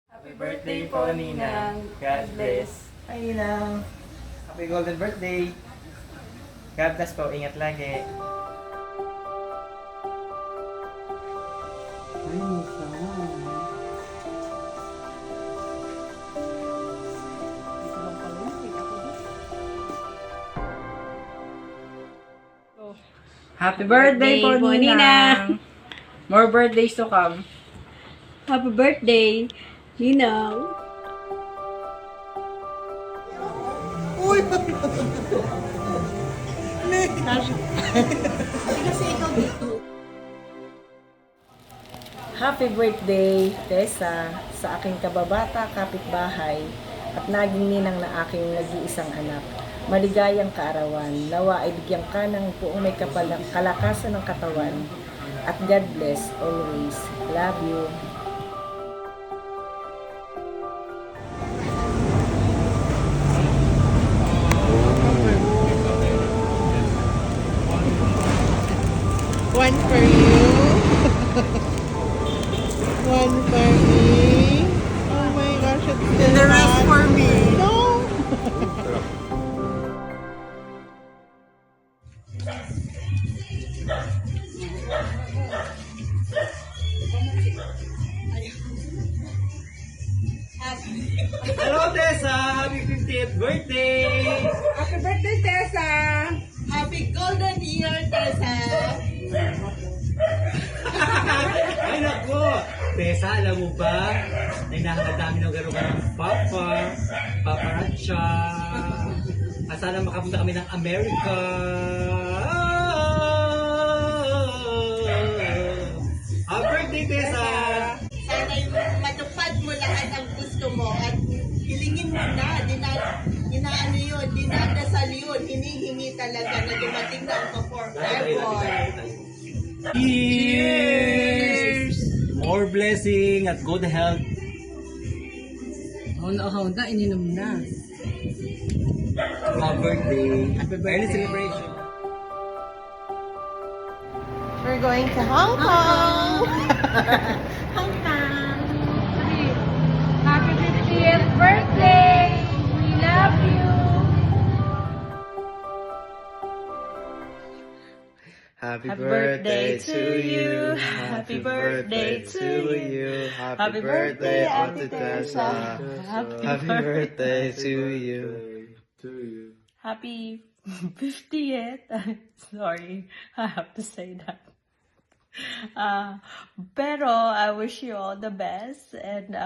Happy birthday po, Ninang. God bless. Hi, Ninang. Happy golden birthday. God bless po. Ingat lagi. Ay, Happy birthday po, Ninang. More birthdays to come. Happy birthday, Ninang. Uy! Happy birthday, Tessa, sa aking kababata, kapitbahay, at naging ninang na aking nag-iisang anak. Maligayang kaarawan, nawa ay bigyan ka ng buong may kalakasan ng katawan. At God bless always. Love you. One for you. One for me. Oh my gosh, it's still And the rest hot. for me. No! Hello, Tessa! Happy 50th birthday! Happy birthday, Tessa! Happy golden year, Tessa! Ay, naku! Tessa, alam mo ba? Ay, nakakadami ng gano'n ka ng paparatsa. At sana makapunta kami ng Amerika. Happy birthday, Tessa! Sana yung matupad mo lahat ang gusto mo at hilingin mo na, inaano yun, dinadasal yun, hinihingi talaga na dumating na ang forever. Cheers! More blessing at good health. Hauna, ininom na. Happy birthday. Early celebration. We're going to Hong Kong! Hong Kong. Happy 50th birthday. We love you. Happy birthday to you. Happy birthday to you. Happy birthday, Auntie Tessa. Happy birthday to you. Happy 50th. Sorry, I have to say that. Pero I wish you all the best and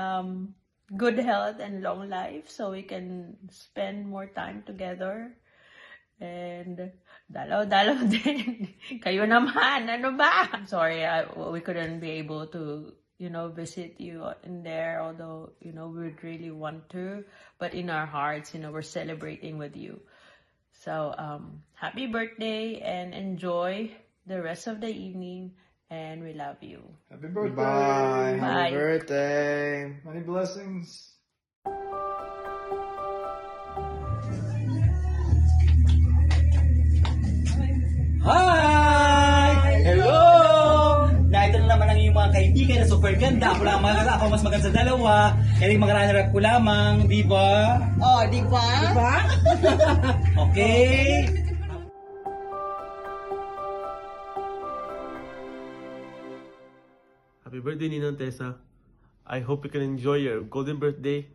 good health and long life so we can spend more time together. And dalaw-dalaw din. Kayo naman, ano ba? I'm sorry, we couldn't be able to, visit you in there, although, we would really want to. But in our hearts, we're celebrating with you. So, happy birthday and enjoy the rest of the evening. And we love you. Happy birthday. Bye. Bye. Happy birthday. Many blessings. Hi! Hello! Na ito na naman ang iyong mga kaibigan na super ganda. Ako lang ako mas maganda sa dalawa. Kaya yung mga runner-up ko lamang, di ba? Oh, di ba? Diba? Okay? Happy birthday, Ninang Tessa. I hope you can enjoy your golden birthday,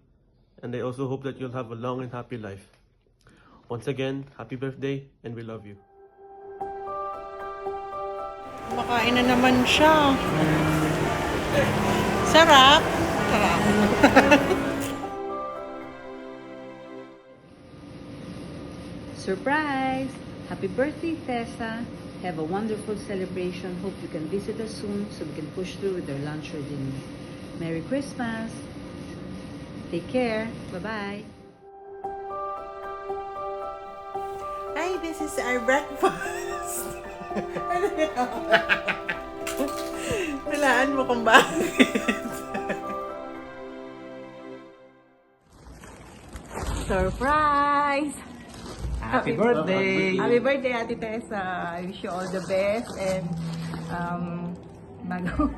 and I also hope that you'll have a long and happy life. Once again, happy birthday, and we love you. Makain na naman siya. Sarap. Sarap. Surprise! Happy birthday, Tessa. Have a wonderful celebration. Hope you can visit us soon so we can push through with our lunch or dinner. Merry Christmas. Take care. Bye-bye. Hi, this is our breakfast. Ano yun? Walaan mo kung bakit. Surprise! Happy birthday! Happy birthday, Ate Tessa. I wish you all the best and bago.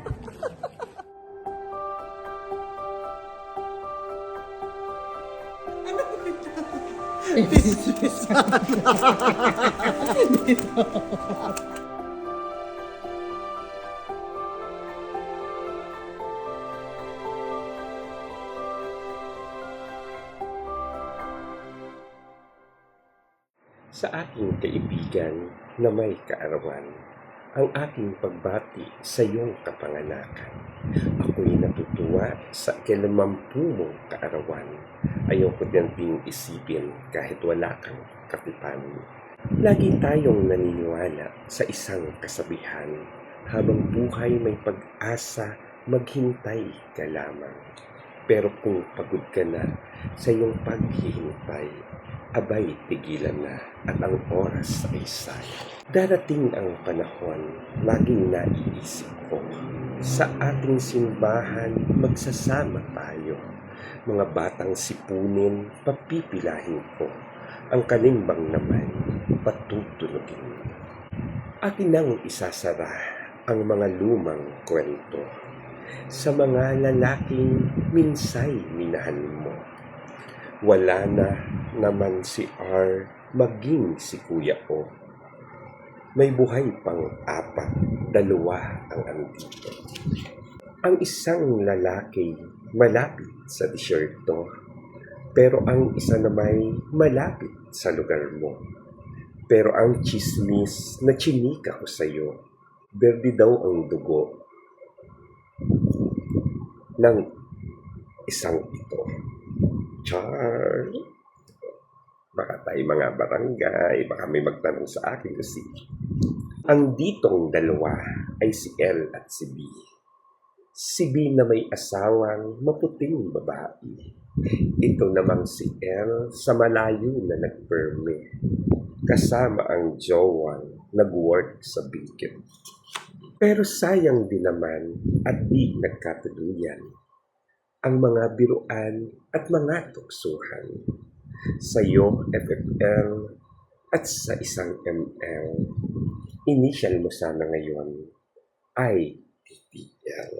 Sa aking kaibigan na may kaarawan, ang aking pagbati sa iyong kapanganakan. Ako'y natutuwa sa ika-50 mong kaarawan. Ayoko din isipin kahit wala kang kapitan. Lagi tayong naniniwala sa isang kasabihan, habang buhay may pag-asa, maghintay ka lamang. Pero kung pagod ka na sa iyong paghihintay, abay tigilan na at ang oras ay sayang. Darating ang panahon, laging naiisip ko, sa ating simbahan magsasama tayo. Mga batang sipunin, papipilahin ko. Ang kanimbang naman, patutulugin. Akin nang isasara ang mga lumang kwento sa mga lalaking minsay minahan mo. Wala na naman si R, maging si Kuya O. May buhay pang 4, 2 ang andito. Ang isang lalaki malapit sa disyerto, pero ang isa namay malapit sa lugar mo. Pero ang chismis na chinika ko sa'yo, berde daw ang dugo ng isang ito. Char! Baka tayo mga barangay, baka may magtanong sa akin kasi. Ang ditong dalawa ay si L at si B. Si B na may asawang maputing babae. Ito namang si L sa malayo na nagperme. Kasama ang jowang nag-work sa Beacon. Pero sayang din naman at di nagkatuluyan ang mga biruan at mga tuksuhan. Sa iyo, FFL, at sa isang ML. Initial mo sana ngayon ay TTL.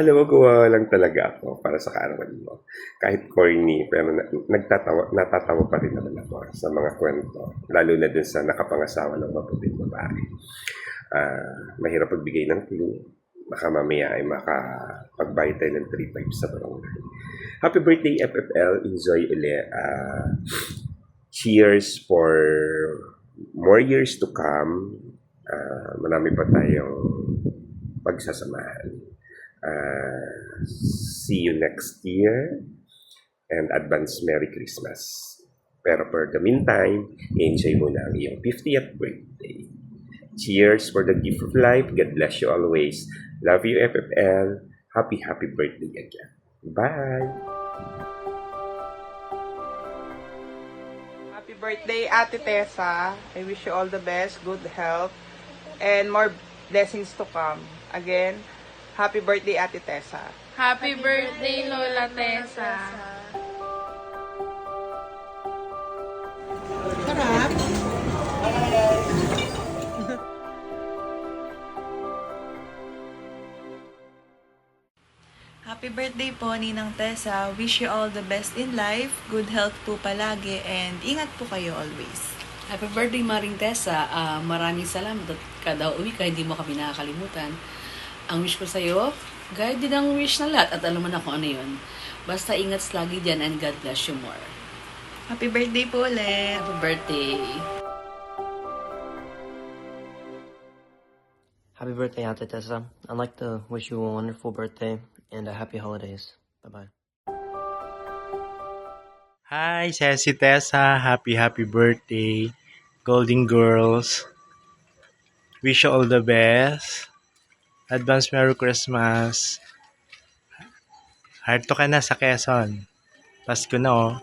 Alam mo, gawa lang talaga ako para sa kaarawan mo. Kahit corny, pero natatawa pa rin naman ako sa mga kwento. Lalo na dun sa nakapangasawa ng maputing babae. Mahirap pagbigay ng clue. Baka mamaya ay makapagbayad tayo ng 3-5 sa barangay. Happy birthday, FFL. Enjoy ulit. Cheers for more years to come. Marami pa tayong pagsasamahan. See you next year and advance Merry Christmas. Pero for the meantime, enjoy mo na ang iyong 50th birthday. Cheers for the gift of life. God bless you always. Love you, FFL. Happy birthday again. Bye! Happy birthday, Ate Tessa. I wish you all the best, good health, and more blessings to come. Again, happy birthday, Ate Tessa. Happy birthday, Lola Tessa. Happy birthday po, Ninang Tessa. Wish you all the best in life, good health po palagi, and ingat po kayo always. Happy birthday, Maring Tessa. Maraming salamat at kada uwi ka, hindi mo kami nakakalimutan. Ang wish ko sa'yo, guide din ang wish na lahat at alam mo na kung ano yun. Basta ingat lagi dyan and God bless you more. Happy birthday po ulit. Happy birthday. Happy birthday, Ate Tessa. I'd like to wish you a wonderful birthday and a happy holidays. Bye-bye. Hi, Sassy Tessa. Happy birthday. Golden Girls. Wish you all the best. Advance Merry Christmas. Harto ka na sa Quezon. Pasko na oh.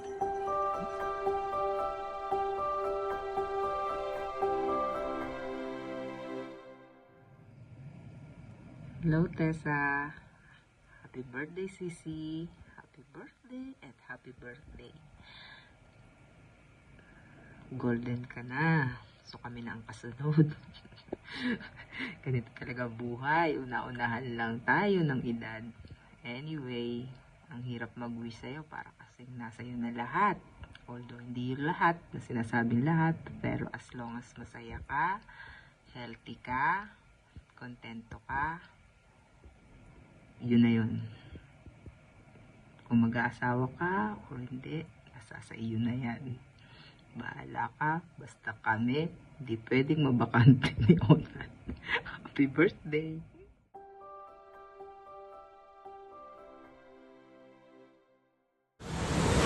Hello, Tessa. Happy birthday, Sisi. Happy birthday and happy birthday. Golden ka na. So kami na ang kasunod. Ganito talaga buhay. Una-unahan lang tayo ng edad. Anyway, ang hirap mag-wish sa'yo para kasing nasa iyo na lahat. Although hindi yun lahat na sinasabing lahat, pero as long as masaya ka, healthy ka, kontento ka, yun na yun. Kung mag-aasawa ka o hindi, nasa sa iyo na yan. Bahala ka, basta kami, hindi pwedeng mabakante ni Onan. Happy birthday!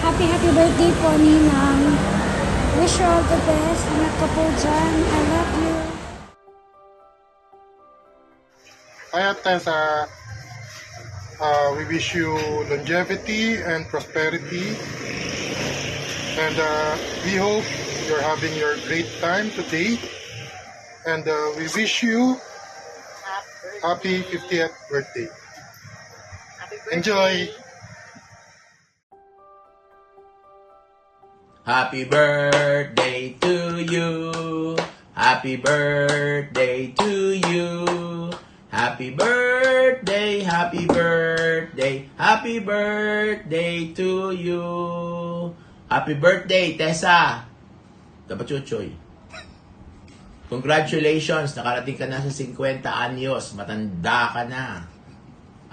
Happy birthday po, Ninang. Wish you all the best. Ingat ka po dyan. I love you. Hi, Tessa. We wish you longevity and prosperity. And we hope you're having your great time today. And we wish you happy 50th birthday. Enjoy! Happy birthday to you. Happy birthday to you. Happy birthday, happy birthday, happy birthday to you. Happy birthday, Tessa. Kapachuchoy. Congratulations, nakarating ka na sa 50 anyos. Matanda ka na.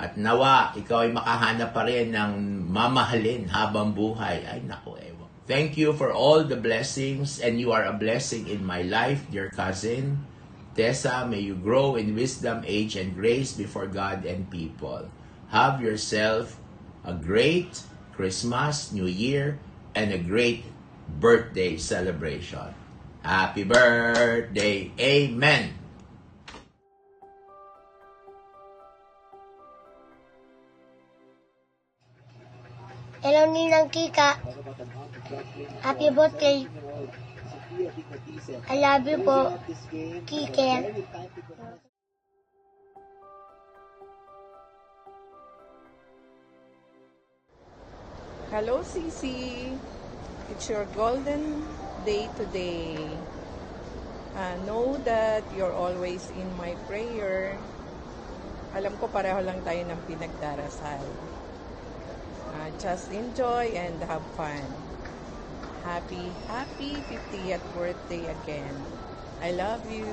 At nawa, ikaw ay makahanap pa rin ng mamahalin habang buhay. Ay, naku, ewan. Thank you for all the blessings, and you are a blessing in my life, dear cousin. Tessa, may you grow in wisdom, age, and grace before God and people. Have yourself a great Christmas, New Year, and a great birthday celebration. Happy birthday. Amen. Hello, Ninang Kika. Happy birthday. I love you po, Kike. Hello, Sisi. It's your golden day today. Know that you're always in my prayer. Alam ko pareho lang tayo ng pinagdarasal. Just enjoy and have fun. Happy 50th birthday again. I love you.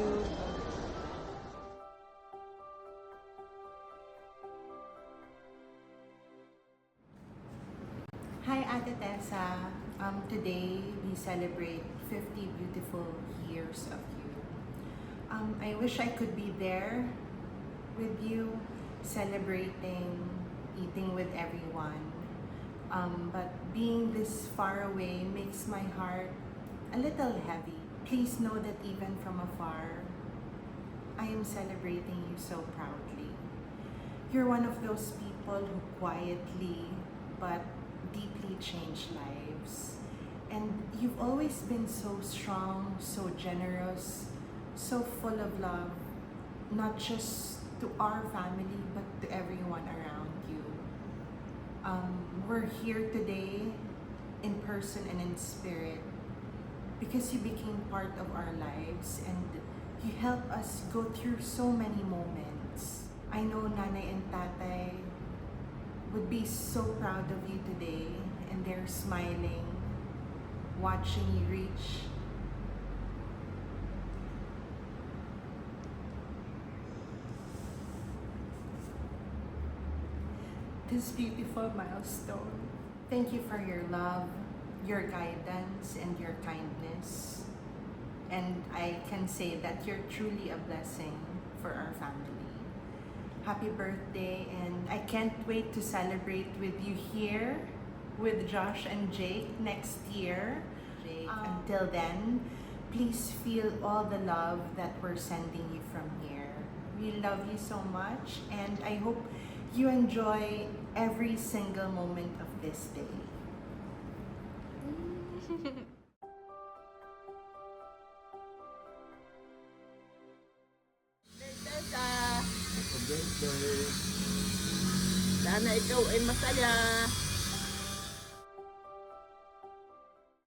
Hi, Ate Tessa. Today we celebrate 50 beautiful years of you. I wish I could be there with you, celebrating, eating with everyone. But being this far away makes my heart a little heavy. Please know that even from afar, I am celebrating you so proudly. You're one of those people who quietly but deeply change lives. And you've always been so strong, so generous, so full of love, not just to our family, but to everyone around you. We're here today in person and in spirit because you became part of our lives and you help us go through so many moments. I know Nanay and Tatay would be so proud of you today, and they're smiling, watching you reach this beautiful milestone. Thank you for your love, your guidance, and your kindness. And I can say that you're truly a blessing for our family. Happy birthday, and I can't wait to celebrate with you here with Josh and Jake next year. Until then, please feel all the love that we're sending you from here. We love you so much, and I hope you enjoy every single moment of this day. Sana ikaw ay masaya.